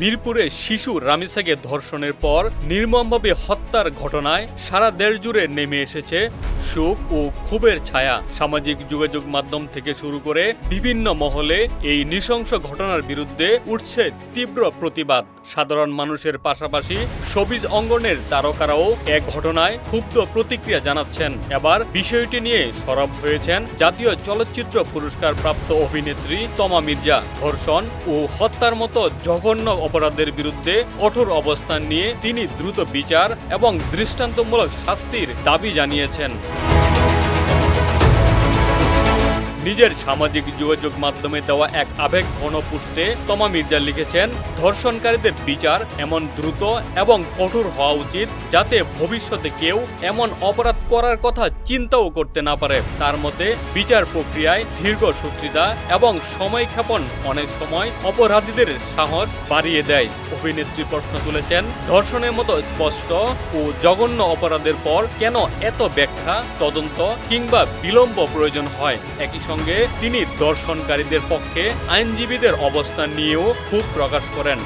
মিরপুরে শিশু রামিসাকে ধর্ষণের পর নির্মমভাবে হত্যার ঘটনায় সারা দেশ জুড়ে নেমে এসেছে শোক ও ক্ষোভের ছায়া। সামাজিক যোগাযোগ মাধ্যম থেকে শুরু করে বিভিন্ন মহলে এই নৃশংস ঘটনার বিরুদ্ধে উঠছে তীব্র প্রতিবাদ। সাধারণ মানুষের পাশাপাশি শোবিজ অঙ্গনের তারকারাও এক ঘটনায় ক্ষুব্ধ প্রতিক্রিয়া জানাচ্ছেন। এবার বিষয়টি নিয়ে সরব হয়েছেন জাতীয় চলচ্চিত্র পুরস্কার প্রাপ্ত অভিনেত্রী তমা মির্জা। ধর্ষণ ও হত্যার মতো জঘন্য অপরাধের বিরুদ্ধে কঠোর অবস্থান নিয়ে তিনি দ্রুত বিচার এবং দৃষ্টান্তমূলক শাস্তির দাবি জানিয়েছেন। নিজের সামাজিক যোগাযোগ মাধ্যমে দেওয়া এক আবেগঘন পোস্টে তমা মির্জা লিখেছেন, ধর্ষণকারীদের বিচার এমন দ্রুত এবং কঠোর হওয়া উচিত যাতে ভবিষ্যতে কেউ এমন অপরাধ করার কথা চিন্তাও করতে না পারে। তার মতে বিচার প্রক্রিয়ায় দীর্ঘসূত্রিতা এবং সময়ক্ষেপণ অনেক সময় অপরাধীদের সাহস বাড়িয়ে দেয়। অভিনেত্রী প্রশ্ন তুলেছেন, ধর্ষণের মতো স্পষ্ট ও জঘন্য অপরাধের পর কেন এত ব্যাখ্যা, তদন্ত কিংবা বিলম্ব প্রয়োজন হয়? একই সঙ্গে তিনি ধর্ষণকারীদের পক্ষে আইনজীবীদের অবস্থান নিয়েও ক্ষোভ প্রকাশ করেন।